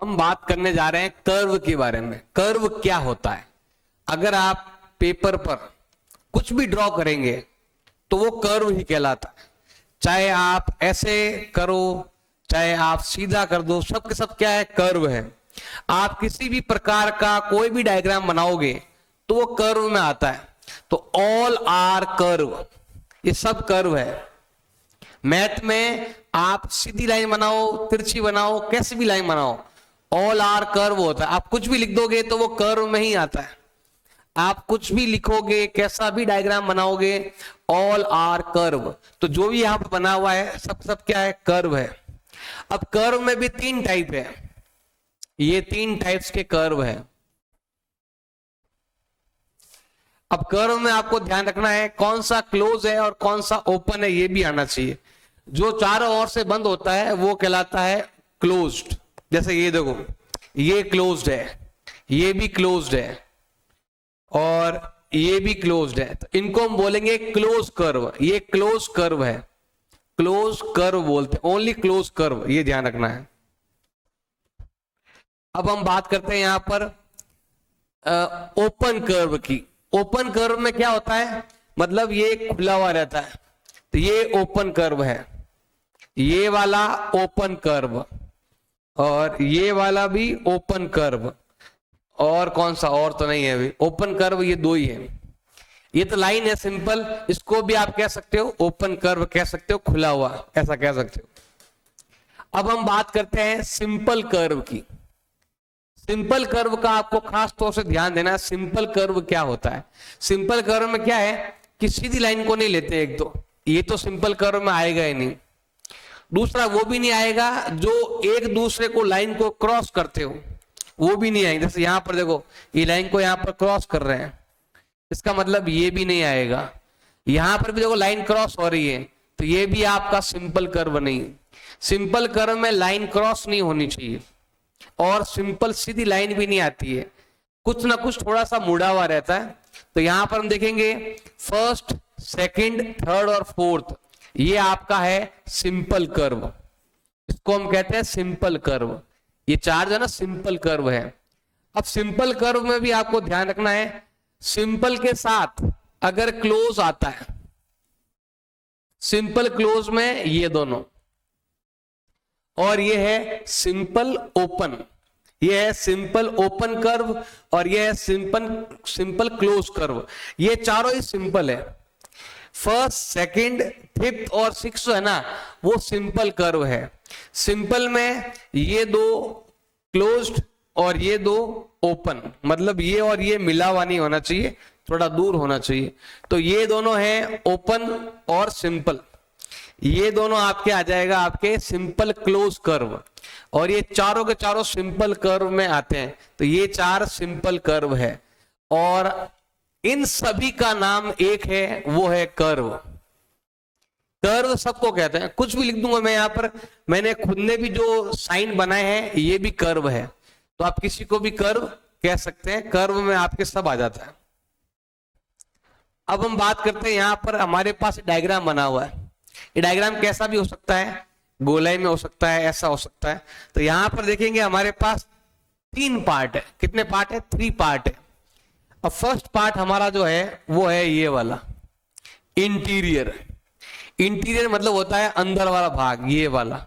हम बात करने जा रहे हैं कर्व के बारे में। कर्व क्या होता है? अगर आप पेपर पर कुछ भी ड्रॉ करेंगे तो वो कर्व ही कहलाता है। चाहे आप ऐसे करो, चाहे आप सीधा कर दो, सब के सब क्या है? कर्व है। आप किसी भी प्रकार का कोई भी डायग्राम बनाओगे तो वो कर्व में आता है। तो ऑल आर कर्व, ये सब कर्व है। मैथ में आप सीधी लाइन बनाओ, तिरछी बनाओ, कैसी भी लाइन बनाओ, ऑल आर कर्व होता है। आप कुछ भी लिख दोगे तो वो कर्व में ही आता है। आप कुछ भी लिखोगे, कैसा भी डायग्राम बनाओगे, ऑल आर कर्व। तो जो भी यहां पर बना हुआ है सब सब क्या है? कर्व है। अब कर्व में भी तीन टाइप है। ये तीन टाइप्स के कर्व है। अब कर्व में आपको ध्यान रखना है कौन सा क्लोज है और कौन सा ओपन है, ये भी आना चाहिए। जो चारों ओर से बंद होता है वो कहलाता है क्लोज्ड। जैसे ये देखो, ये क्लोज्ड है, ये भी क्लोज्ड है और ये भी क्लोज्ड है। तो इनको हम बोलेंगे क्लोज कर्व। ये क्लोज कर्व है, क्लोज कर्व बोलते हैं, ओनली क्लोज कर्व, ये ध्यान रखना है। अब हम बात करते हैं यहां पर ओपन कर्व की। ओपन कर्व में क्या होता है? मतलब ये खुला हुआ रहता है, तो ये ओपन कर्व है। ये वाला ओपन कर्व और ये वाला भी ओपन कर्व। और कौन सा और तो नहीं है अभी ओपन कर्व, ये दो ही है। ये तो लाइन है सिंपल, इसको भी आप कह सकते हो ओपन कर्व, कह सकते हो खुला हुआ, ऐसा कह सकते हो। अब हम बात करते हैं सिंपल कर्व की। सिंपल कर्व का आपको खास तौर से ध्यान देना है। सिंपल कर्व क्या होता है? सिंपल कर्व में क्या है कि सीधी लाइन को नहीं लेते एक दो, ये तो सिंपल कर्व में आएगा ही नहीं। दूसरा वो भी नहीं आएगा जो एक दूसरे को लाइन को क्रॉस करते हो, वो भी नहीं आएगा। जैसे यहां पर देखो, ये लाइन को यहां पर क्रॉस कर रहे हैं, इसका मतलब ये भी नहीं आएगा। यहां पर भी देखो लाइन क्रॉस हो रही है, तो ये भी आपका सिंपल कर्व नहीं। सिंपल कर्व में लाइन क्रॉस नहीं होनी चाहिए और सिंपल सीधी लाइन भी नहीं आती है, कुछ ना कुछ थोड़ा सा मुड़ा हुआ रहता है। तो यहां पर हम देखेंगे फर्स्ट, सेकंड, थर्ड और फोर्थ, ये आपका है सिंपल कर्व। इसको हम कहते हैं सिंपल कर्व। ये चार जो है ना सिंपल कर्व है। अब सिंपल कर्व में भी आपको ध्यान रखना है, सिंपल के साथ अगर क्लोज आता है, सिंपल क्लोज में ये दोनों, और ये है सिंपल ओपन, ये है सिंपल ओपन कर्व और ये है सिंपल क्लोज कर्व। ये चारों ही सिंपल है। फर्स्ट, सेकंड, फिफ्थ और सिक्स है ना, वो सिंपल कर्व है। सिंपल में ये दो क्लोज्ड और ये दो ओपन, मतलब ये और ये मिला हुआ नहीं होना चाहिए, थोड़ा दूर होना चाहिए। तो ये दोनों हैं ओपन और सिंपल, ये दोनों आपके आ जाएगा आपके सिंपल क्लोज कर्व। और ये चारों के चारों सिंपल कर्व में आते हैं, तो ये चार सिंपल कर्व है। और इन सभी का नाम एक है, वो है कर्व। कर्व सबको कहते हैं, कुछ भी लिख दूंगा मैं यहां पर। मैंने खुद ने भी जो साइन बनाए हैं ये भी कर्व है, तो आप किसी को भी कर्व कह सकते हैं। कर्व में आपके सब आ जाता है। अब हम बात करते हैं, यहां पर हमारे पास डायग्राम बना हुआ है। ये डायग्राम कैसा भी हो सकता है, गोलाई में हो सकता है, ऐसा हो सकता है। तो यहां पर देखेंगे हमारे पास तीन पार्ट है। कितने पार्ट है? 3 पार्ट है। अब फर्स्ट पार्ट हमारा जो है वो है ये वाला इंटीरियर। इंटीरियर मतलब होता है अंदर वाला भाग, ये वाला।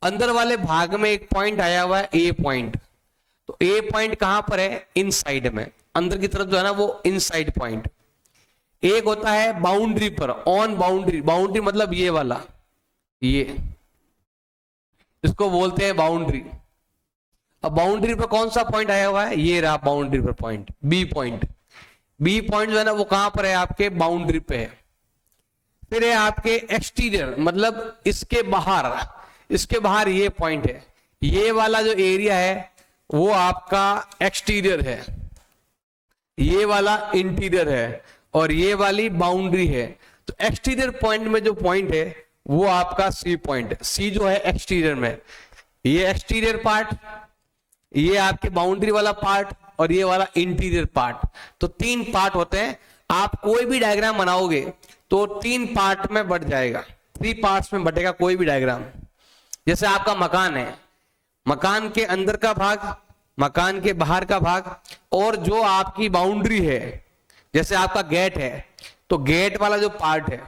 अंदर वाले भाग में एक पॉइंट आया हुआ है, ए पॉइंट। तो ए पॉइंट कहां पर है? इनसाइड में, अंदर की तरफ जो है ना वो इनसाइड पॉइंट। एक होता है बाउंड्री पर, ऑन बाउंड्री। बाउंड्री मतलब ये वाला, ये इसको बोलते हैं बाउंड्री। अब बाउंड्री पर कौन सा पॉइंट आया हुआ है? ये रहा बाउंड्री पर point, B point. B point जो है ना वो कहां पर है? आपके बाउंड्री पे है। फिर है आपके एक्सटीरियर, मतलब इसके बाहर, इसके बाहर ये पॉइंट है। ये वाला जो एरिया है वो आपका एक्सटीरियर है, ये वाला इंटीरियर है और ये वाली बाउंड्री है। तो एक्सटीरियर पॉइंट में जो पॉइंट है वो आपका सी पॉइंट है। सी जो है एक्सटीरियर में, ये एक्सटीरियर पार्ट, ये आपके बाउंड्री वाला पार्ट और ये वाला इंटीरियर पार्ट। तो 3 पार्ट होते हैं। आप कोई भी डायग्राम बनाओगे तो 3 पार्ट में बट जाएगा, 3 पार्ट्स में बटेगा कोई भी डायग्राम। जैसे आपका मकान है, मकान के अंदर का भाग, मकान के बाहर का भाग, और जो आपकी बाउंड्री है, जैसे आपका गेट है तो गेट वाला जो पार्ट है,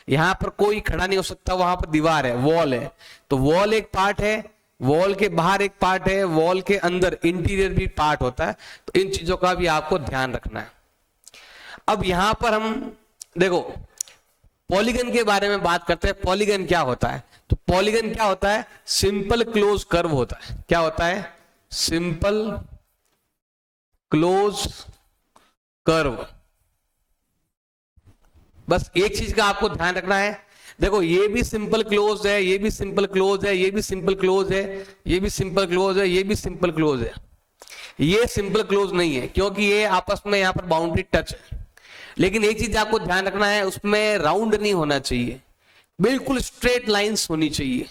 यहां पर कोई खड़ा नहीं हो सकता, वहां पर दीवार है, वॉल है, तो वॉल एक पार्ट है, वॉल के बाहर एक पार्ट है, वॉल के अंदर इंटीरियर भी पार्ट होता है। तो इन चीजों का भी आपको ध्यान रखना है। अब यहां पर हम देखो पॉलीगन के बारे में बात करते हैं। पॉलीगन क्या होता है? तो पॉलीगन क्या होता है? सिंपल क्लोज कर्व होता है। क्या होता है? Simple close curve. बस एक चीज का आपको ध्यान रखना है, देखो ये भी सिंपल क्लोज है, ये भी सिंपल क्लोज है, ये भी सिंपल क्लोज है, ये भी सिंपल क्लोज है, ये भी सिंपल क्लोज है। ये सिंपल क्लोज नहीं है क्योंकि ये आपस में यहां पर बाउंड्री टच है। लेकिन एक चीज आपको ध्यान रखना है, उसमें राउंड नहीं होना चाहिए, बिल्कुल स्ट्रेट लाइंस होनी चाहिए।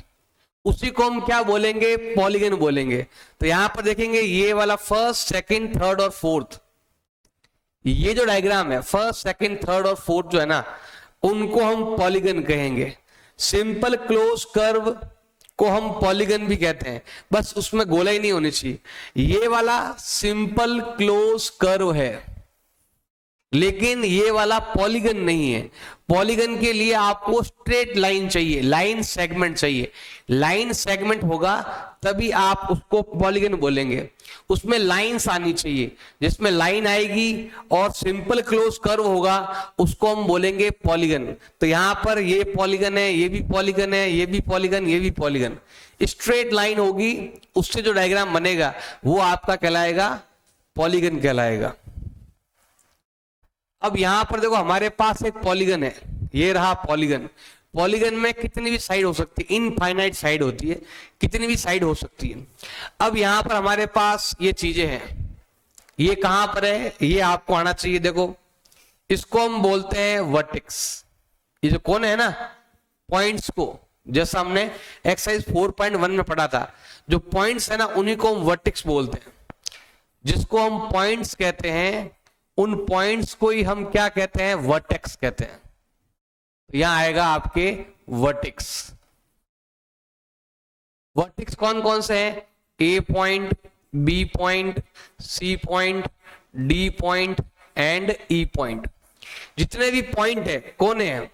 उसी को हम क्या बोलेंगे? पॉलीगन बोलेंगे। तो यहां पर देखेंगे ये वाला फर्स्ट, सेकंड, थर्ड और फोर्थ, ये जो डायग्राम है फर्स्ट, सेकंड, थर्ड और फोर्थ जो है ना, उनको हम पॉलीगन कहेंगे। सिंपल क्लोज कर्व को हम पॉलीगन भी कहते हैं, बस उसमें गोलाई नहीं होनी चाहिए। ये वाला सिंपल क्लोज कर्व है, लेकिन ये वाला पॉलीगन नहीं है। पॉलीगन के लिए आपको स्ट्रेट लाइन चाहिए, लाइन सेगमेंट चाहिए। लाइन सेगमेंट होगा तभी आप उसको पॉलीगन बोलेंगे। उसमें लाइंस आनी चाहिए, जिसमें लाइन आएगी और सिंपल क्लोज कर्व होगा, उसको हम बोलेंगे पॉलीगन। तो यहां पर ये पॉलीगन है, ये भी पॉलीगन है, ये भी पॉलीगन, ये भी पॉलीगन। स्ट्रेट लाइन होगी, उससे जो डायग्राम बनेगा वो आपका कहलाएगा पॉलीगन कहलाएगा। अब यहां पर देखो हमारे पास एक पॉलीगन है, ये रहा पॉलीगन। पॉलीगन में कितनी भी साइड हो सकती है, इनफाइनाइट साइड होती है, कितनी भी साइड हो सकती है। अब यहां पर हमारे पास ये चीजें हैं, ये कहां पर है ये आपको आना चाहिए। देखो इसको हम बोलते हैं वर्टेक्स। ये जो कोण है ना, पॉइंट्स को, जैसा हमने एक्सरसाइज 4.1 में पढ़ा था, जो पॉइंट्स है ना उन्हीं को हम वर्टेक्स बोलते हैं। जिसको हम पॉइंट्स कहते हैं उन पॉइंट्स को ही हम क्या कहते हैं? वर्टेक्स कहते हैं। तो यहां आएगा आपके वर्टेक्स। वर्टेक्स कौन कौन से हैं? A point, B point, C point, D point and E point. जितने भी पॉइंट है, कोने हैं,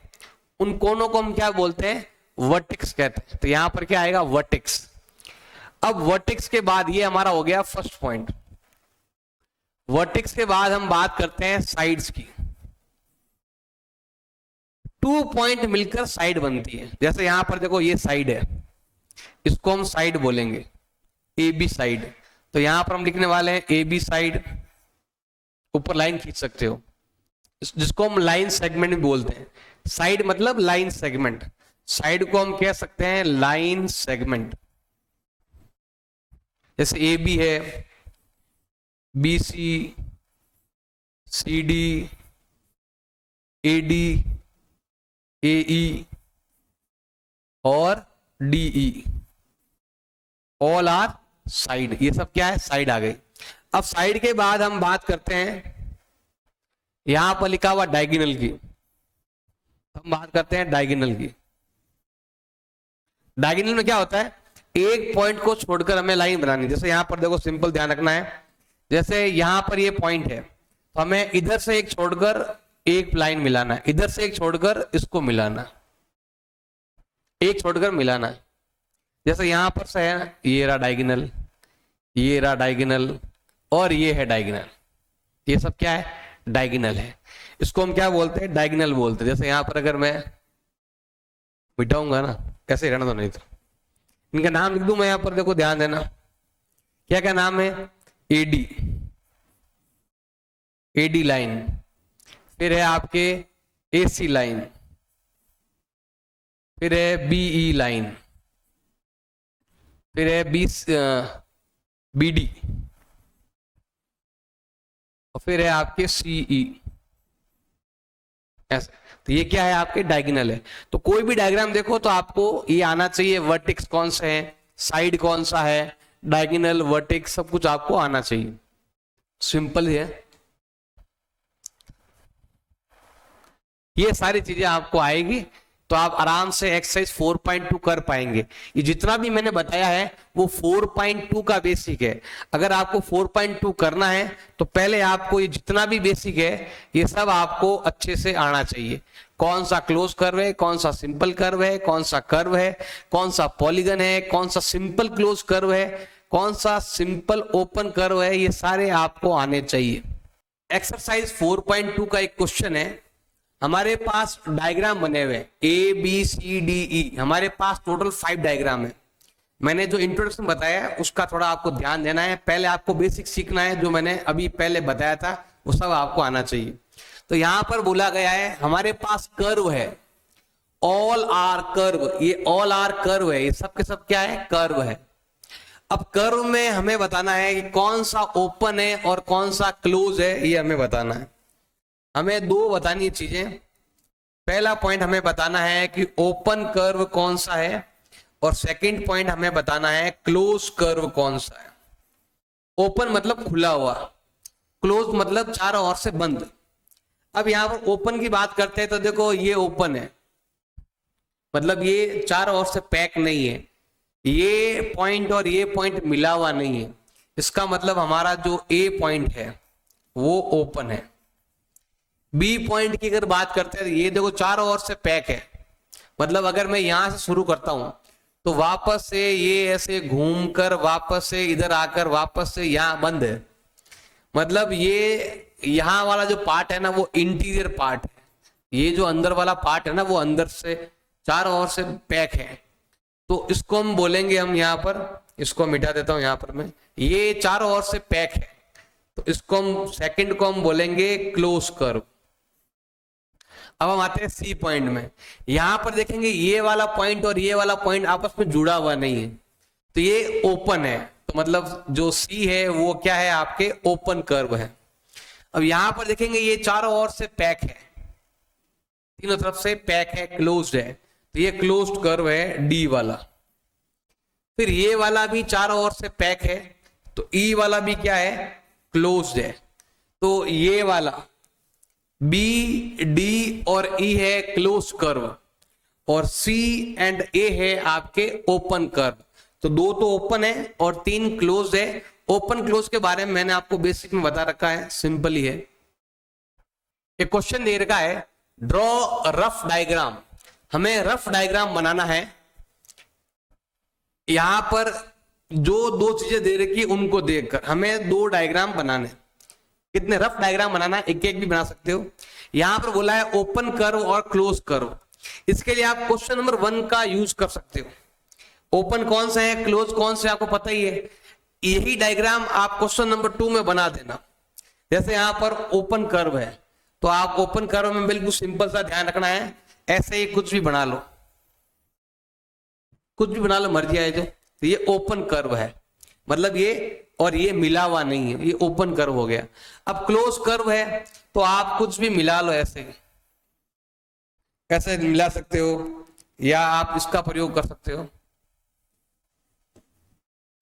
उन कोनों को हम क्या बोलते हैं? वर्टेक्स कहते हैं। तो यहां पर क्या आएगा? वर्टेक्स। अब वर्टेक्स के बाद ये हमारा हो गया फर्स्ट पॉइंट। वर्टेक्स के बाद हम बात करते हैं साइड्स की। 2 पॉइंट मिलकर साइड बनती है। जैसे यहां पर देखो ये साइड है, इसको हम साइड बोलेंगे, ए बी साइड। तो यहां पर हम लिखने वाले हैं ए बी साइड, ऊपर लाइन खींच सकते हो, जिसको हम लाइन सेगमेंट भी बोलते हैं। साइड मतलब लाइन सेगमेंट, साइड को हम कह सकते हैं लाइन सेगमेंट। जैसे ए बी है, B C, C D, A D, A E और D E, all are side. ये सब क्या है? साइड आ गई। अब साइड के बाद हम बात करते हैं, यहां पर लिखा हुआ डायगोनल की, हम बात करते हैं डायगोनल की। डायगोनल में क्या होता है? एक पॉइंट को छोड़कर हमें लाइन बनानी। जैसे यहां पर देखो, सिंपल ध्यान रखना है, जैसे यहां पर ये पॉइंट है, तो हमें इधर से एक छोड़कर एक लाइन मिलाना है, इधर से एक छोड़कर इसको मिलाना, एक छोड़कर मिलाना है। जैसे यहां पर से है, ये रहा डायगोनल, ये रहा डायगोनल और ये है डायगोनल। ये सब क्या है? डायगोनल है। इसको हम क्या बोलते हैं? डायगोनल बोलते हैं। जैसे यहां पर अगर मैं बिठाऊंगा ना, कैसे रहना, तो नहीं तो इनका नाम लिख दूं मैं यहां पर, देखो ध्यान देना, क्या क्या नाम है? एडी, एडी लाइन, फिर है आपके एसी लाइन, फिर है बीई लाइन, फिर है बीडी और फिर है आपके सीई। ऐसे। तो ये क्या है? आपके डायगोनल है। तो कोई भी डायग्राम देखो तो आपको ये आना चाहिए, वर्टेक्स कौन सा है, साइड कौन सा है, डायगोनल, वर्टेक्स, सब कुछ आपको आना चाहिए। सिंपल है, ये सारी चीजें आपको आएगी। तो आप आराम से एक्सरसाइज 4.2 कर पाएंगे। ये जितना भी मैंने बताया है वो 4.2 का बेसिक है। अगर आपको 4.2 करना है तो पहले आपको ये जितना भी बेसिक है ये सब आपको अच्छे से आना चाहिए। कौन सा क्लोज कर्व है, कौन सा सिंपल कर्व है, कौन सा कर्व है, कौन सा पॉलीगन है, कौन सा सिंपल क्लोज कर्व है, कौन सा सिंपल ओपन कर्व है, ये सारे आपको आने चाहिए। एक्सरसाइज 4.2 का एक क्वेश्चन है। हमारे पास डायग्राम बने हुए A B C D E, हमारे पास टोटल 5 डायग्राम है। मैंने जो इंट्रोडक्शन बताया है उसका थोड़ा आपको ध्यान देना है। पहले आपको बेसिक सीखना है, जो मैंने अभी पहले बताया था वो सब आपको आना चाहिए। तो यहां पर बोला गया है हमारे पास कर्व है, ऑल आर कर्व, ये ऑल आर कर्व है, ये सब के सब क्या है, कर्व है। अब कर्व में हमें बताना है कि कौन सा ओपन है और कौन सा क्लोज है, ये हमें बताना है। हमें दो बतानी चीजें। पहला पॉइंट हमें बताना है कि ओपन कर्व कौन सा है, और सेकंड पॉइंट हमें बताना है क्लोज कर्व कौन सा है। ओपन मतलब खुला हुआ, क्लोज मतलब चारों ओर से बंद। अब यहां पर ओपन की बात करते हैं तो देखो ये ओपन है, मतलब ये चारों ओर से पैक नहीं है, ये पॉइंट और ये पॉइंट मिला हुआ नहीं है। इसका मतलब हमारा जो ए पॉइंट है वो ओपन है। बी पॉइंट की अगर बात करते हैं तो ये देखो चारों ओर से पैक है, मतलब अगर मैं यहां से शुरू करता हूं तो वापस से ये ऐसे घूमकर वापस से इधर आकर वापस से यहां बंद है। मतलब ये यहां वाला जो पार्ट है ना वो इंटीरियर पार्ट है, ये जो अंदर वाला पार्ट है ना वो अंदर से चारों ओर से पैक है। तो इसको हम बोलेंगे, हम यहाँ पर इसको मिटा देता हूं, यहाँ पर मैं, ये चारों ओर से पैक है तो इसको हम सेकंड को हम बोलेंगे क्लोज कर्व। अब हम आते हैं सी पॉइंट में। यहां पर देखेंगे ये वाला पॉइंट और ये वाला पॉइंट आपस में जुड़ा हुआ नहीं है, तो ये ओपन है। तो मतलब जो सी है वो क्या है, आपके ओपन कर्व है। अब यहां पर देखेंगे ये चारों ओर से पैक है, तीनों तरफ से पैक है, क्लोज्ड है, तो ये क्लोज्ड कर्व है डी वाला। फिर ये वाला भी चारों ओर से पैक है, तो ई वाला भी क्या है, क्लोज्ड है। तो ये वाला बी डी और ई है क्लोज कर्व, और सी एंड ए है आपके ओपन कर्व। तो दो तो ओपन है और 3 क्लोज है। ओपन क्लोज के बारे में मैंने आपको बेसिक में बता रखा है, सिंपल ही है। एक क्वेश्चन दे रखा है, ड्रॉ रफ डायग्राम। हमें रफ डायग्राम बनाना है। यहां पर जो दो चीजें दे रखी उनको देखकर हमें 2 डायग्राम बनाने। कितने रफ डायग्राम बनाना है, एक एक भी बना सकते हो। यहां पर बोला है ओपन कर्व और क्लोज कर्व। इसके लिए आप क्वेश्चन नंबर 1 का यूज कर सकते हो। ओपन कौन सा है, क्लोज कौन सा है, आपको पता ही है। यही डायग्राम आप क्वेश्चन नंबर 2 में बना देना। जैसे यहां पर ओपन कर्व है तो आप ओपन कर्व में बिल्कुल सिंपल सा ध्यान रखना है, ऐसे ही कुछ भी बना लो, कुछ भी बना लो, मर्जी आए जो। तो ये ओपन कर्व है, मतलब ये और ये मिला हुआ नहीं है, ये ओपन कर्व हो गया। अब क्लोज कर्व है तो आप कुछ भी मिला लो, ऐसे कैसे मिला सकते हो, या आप इसका प्रयोग कर सकते हो।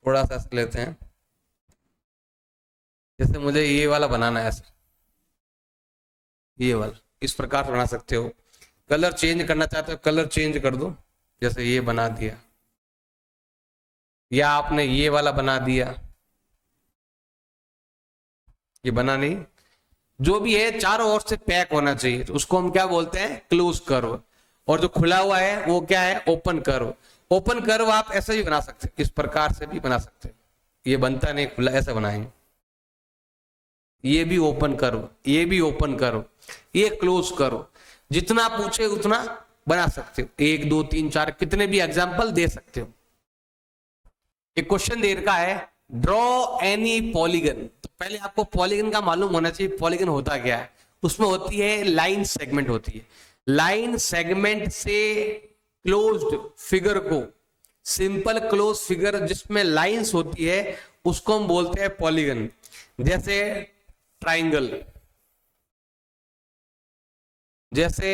थोड़ा सा ऐसे लेते हैं, जैसे मुझे ये वाला बनाना है, ऐसे ये वाला इस प्रकार से बना सकते हो। कलर चेंज करना चाहते हो कलर चेंज कर दो, जैसे ये बना दिया, या आपने ये वाला बना दिया, ये बना नहीं, जो भी है चारों ओर से पैक होना चाहिए, तो उसको हम क्या बोलते हैं, क्लोज कर्व। और जो खुला हुआ है वो क्या है, ओपन कर्व। ओपन कर्व आप ऐसे भी बना सकते हैं, इस प्रकार से भी बना सकते हैं। ये बनता नहीं खुला, ऐसे बनाएंगे। ये भी ओपन कर्व, ये भी ओपन कर्व, ये क्लोज कर्व। जितना पूछे उतना बना सकते हो, 1 2 3 4 कितने भी एग्जाम्पल दे सकते हो। एक क्वेश्चन दे रखा है, ड्रॉ एनी पॉलीगन। तो पहले आपको पॉलीगन का मालूम होना चाहिए, पॉलीगन होता क्या है। उसमें होती है लाइन सेगमेंट होती है। लाइन सेगमेंट से क्लोज्ड फिगर को, सिंपल क्लोज फिगर जिसमें लाइंस होती है, उसको हम बोलते हैं पॉलीगन। जैसे ट्राइंगल, जैसे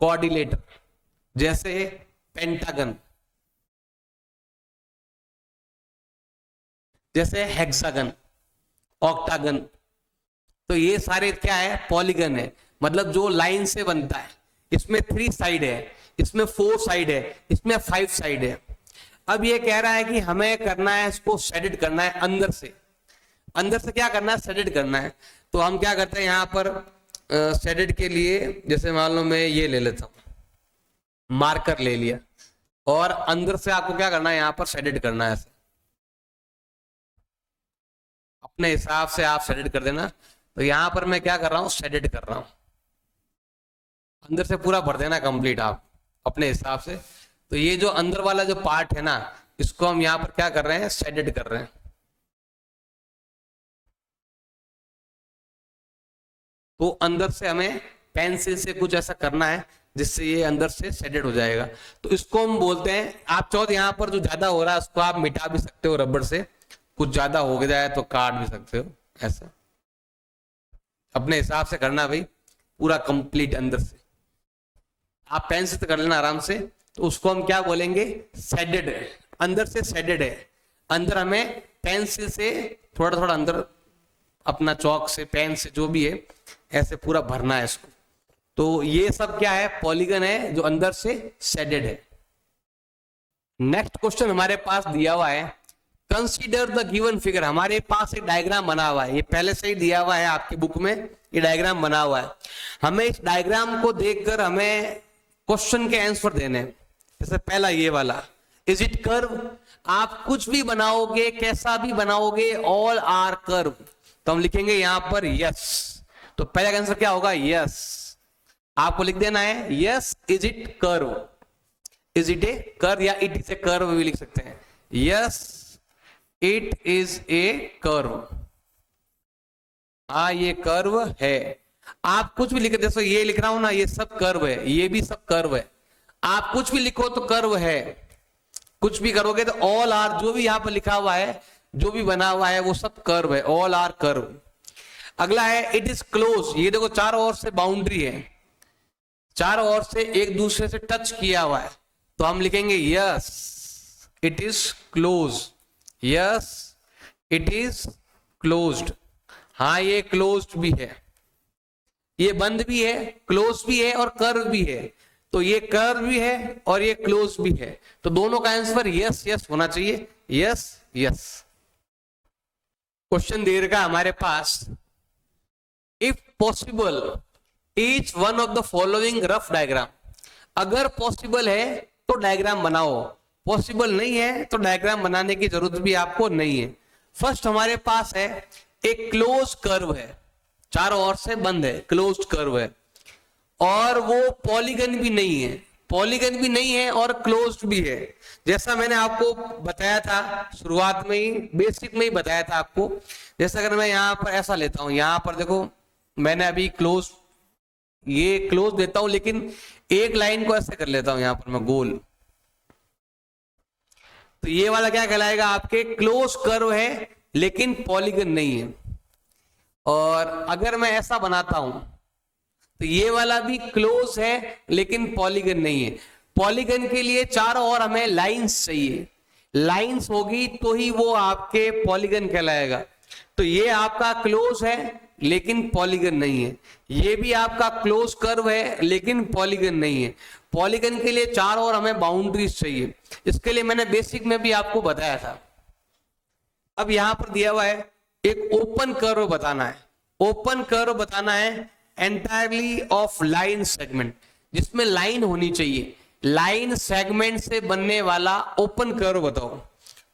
कोऑर्डिनेटर, जैसे पेंटागन, जैसे हेक्सागन, ऑक्टागन। तो ये सारे क्या है, पॉलीगन है, मतलब जो लाइन से बनता है। इसमें 3 साइड है, इसमें 4 साइड है, इसमें 5 साइड है। अब ये कह रहा है कि हमें करना है, इसको शेडेड करना है अंदर से। अंदर से क्या करना है? शेडेड करना है। तो हम क्या करते हैं यहाँ पर शेडेड के लिए, जैसे मान लो मैं ये ले लेता हूं, मार्कर ले लिया, और अंदर से आपको क्या करना है? यहाँ पर शेडेड करना है। ऐसे अपने हिसाब से आप शेडेड कर देना। तो यहां पर मैं क्या कर रहा हूं? शेडेड कर रहा हूं। अंदर से पूरा भर देना कंप्लीट आप अपने हिसाब से। तो ये जो अंदर वाला जो पार्ट है ना, इसको हम यहां पर क्या कर रहे हैं? शेडेड कर रहे हैं। तो अंदर से हमें पेंसिल से कुछ ऐसा करना है जिससे ये अंदर से शेडेड हो जाएगा। तो इसको हम बोलते हैं, आप चाहो तो यहाँ पर जो ज्यादा हो रहा है उसको आप मिटा भी सकते हो रबड़ से, कुछ ज्यादा हो जाए तो काट भी सकते हो। ऐसा अपने हिसाब से करना भाई, पूरा कंप्लीट अंदर से। आप पेंसिल से कर लेना आराम से। तो उसको हम क्या बोलेंगे? शेडेड है, अंदर से शेडेड है। अंदर हमें पेंसिल से थोड़ा थोड़ा अंदर, अपना चौक से, पेन से, जो भी है, ऐसे पूरा भरना है इसको। तो ये सब क्या है? पॉलीगन है जो अंदर से शेडेड है। नेक्स्ट क्वेश्चन हमारे पास दिया हुआ है, कंसीडर द गिवन फिगर। हमारे पास एक डायग्राम बना हुआ है, ये पहले से ही दिया हुआ है आपकी बुक में, ये डायग्राम बना हुआ है। हमें इस डायग्राम को देखकर हमें क्वेश्चन के आंसर देने हैं। जैसे पहला ये वाला, इज इट कर्व? आप कुछ भी बनाओगे, कैसा भी बनाओगे, ऑल आर कर्व। तो हम लिखेंगे यहां पर यस। तो पहला आंसर क्या होगा? यस। आपको लिख देना है yes, is it curve, is it A curve, या इट इज ए कर्व भी लिख सकते हैं। Yes it is a curve, हाँ ये कर्व है। आप कुछ भी लिख, देखो ये लिख रहा हूं ना, ये सब कर्व है, ये भी सब कर्व है। आप कुछ भी लिखो तो कर्व है, कुछ भी करोगे तो ऑल आर, जो भी यहां पर लिखा हुआ है, जो भी बना हुआ है वो सब कर्व है, ऑल आर कर्व। अगला है इट इज क्लोज। ये देखो चारों ओर से बाउंड्री है, चारों ओर से एक दूसरे से टच किया हुआ है। तो हम लिखेंगे yes it is close, yes it is closed, हाँ ये क्लोज्ड भी है, ये बंद भी है, क्लोज भी है और कर्व भी है। तो ये कर्व भी है और ये क्लोज भी है। तो दोनों का आंसर यस यस होना चाहिए, यस यस। क्वेश्चन दे रखा हमारे पास, if possible each one of the following rough diagram. अगर पॉसिबल है तो डायग्राम बनाओ, पॉसिबल नहीं है तो डायग्राम बनाने की जरूरत भी आपको नहीं है। फर्स्ट हमारे पास है एक क्लोज कर्व है, चारों ओर से बंद है, क्लोज्ड कर्व है, और वो पॉलीगन भी नहीं है, पॉलीगन भी नहीं है और क्लोज्ड भी है। जैसा मैंने आपको बताया था शुरुआत में ही, बेसिक में ही बताया था आपको। जैसा अगर मैं यहां पर ऐसा लेता हूं, यहां पर देखो मैंने अभी क्लोज, ये क्लोज लेता हूं, लेकिन एक लाइन को ऐसे कर लेता हूं यहां पर मैं गोल। तो ये वाला क्या कहलाएगा? आपके क्लोज कर्व है लेकिन पॉलीगन नहीं है। और अगर मैं ऐसा बनाता हूं तो ये वाला भी क्लोज है लेकिन पॉलीगन नहीं है। पॉलीगन के लिए चारों ओर हमें लाइंस चाहिए, लाइंस होगी तो ही वो आपके पॉलीगन कहलाएगा। तो ये आपका क्लोज है लेकिन पॉलीगन नहीं है, ये भी आपका क्लोज कर्व है लेकिन पॉलीगन नहीं है। पॉलीगन के लिए चारों ओर हमें बाउंड्रीज चाहिए, इसके लिए मैंने बेसिक में भी आपको बताया था। अब यहां पर दिया हुआ है एक ओपन कर्व बताना है, ओपन कर्व बताना है एंटायरली ऑफ लाइन सेगमेंट, जिसमें लाइन होनी चाहिए, लाइन सेगमेंट से बनने वाला ओपन कर्व बताओ।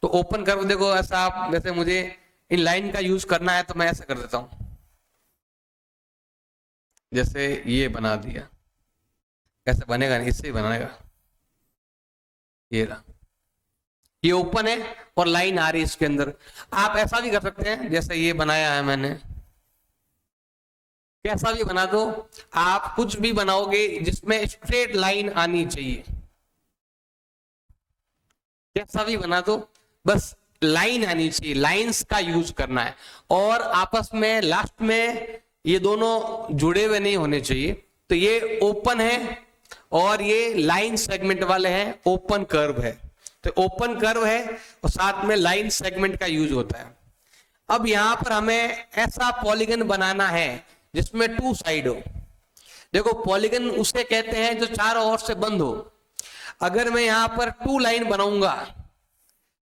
तो ओपन कर्व देखो ऐसा, आप जैसे मुझे इन लाइन का यूज करना है तो मैं ऐसा कर देता हूं, जैसे ये बना दिया, कैसे बनेगा? नहीं, इससे ही बनेगा। ये रहा, ये ओपन है और लाइन आ रही है इसके अंदर। आप ऐसा भी कर सकते हैं जैसे ये बनाया है मैंने, कैसा भी बना दो, आप कुछ भी बनाओगे जिसमें स्ट्रेट लाइन आनी चाहिए, कैसा भी बना दो, बस लाइन आनी चाहिए, लाइंस का यूज करना है। और आपस में लास्ट में ये दोनों जुड़े हुए नहीं होने चाहिए। तो ये ओपन है और ये लाइन सेगमेंट वाले हैं, ओपन कर्व है। तो ओपन कर्व है और साथ में लाइन सेगमेंट का यूज होता है। अब यहां पर हमें ऐसा पॉलीगन बनाना है जिसमें 2 साइड हो, देखो पॉलीगन उसे कहते हैं जो चारों ओर से बंद हो। अगर मैं यहां पर 2 लाइन बनाऊंगा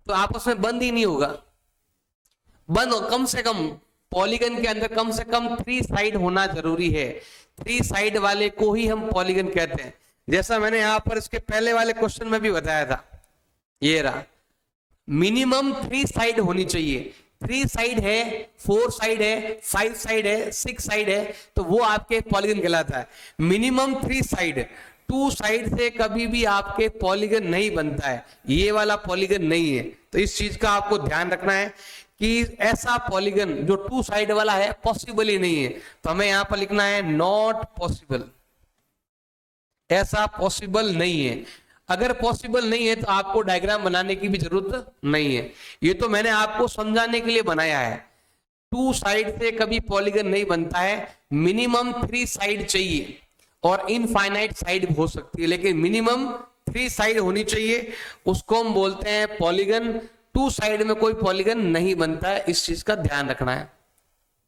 तो आपस में बंद ही नहीं होगा। बंद कम से कम पॉलीगन के अंदर कम से कम 3 साइड होना जरूरी है। 3 साइड वाले को ही हम पॉलीगन कहते हैं। जैसा मैंने यहां पर इसके पहले वाले क्वेश्चन में भी बताया था, ये रहा, मिनिमम 3 साइड होनी चाहिए। 3 साइड है, 4 साइड है, 5 साइड है, 6 साइड है, तो वो आपके पॉलीगन कहलाता है। मिनिमम 3 साइड, 2 साइड से कभी भी आपके पॉलीगन नहीं बनता है, ये वाला पॉलीगन नहीं है। तो इस चीज का आपको ध्यान रखना है कि ऐसा पॉलीगन जो 2 साइड वाला है पॉसिबल ही नहीं है। तो हमें यहां पर लिखना है नॉट पॉसिबल, ऐसा पॉसिबल नहीं है। अगर पॉसिबल नहीं है तो आपको डायग्राम बनाने की भी जरूरत नहीं है, ये तो मैंने आपको समझाने के लिए बनाया है। 2 साइड से कभी पॉलीगन नहीं बनता है, मिनिमम 3 साइड चाहिए और इनफाइनाइट साइड हो सकती है, लेकिन मिनिमम 3 साइड होनी चाहिए, उसको हम बोलते हैं पॉलीगन। 2 साइड में कोई पॉलीगन नहीं बनता है, इस चीज का ध्यान रखना है।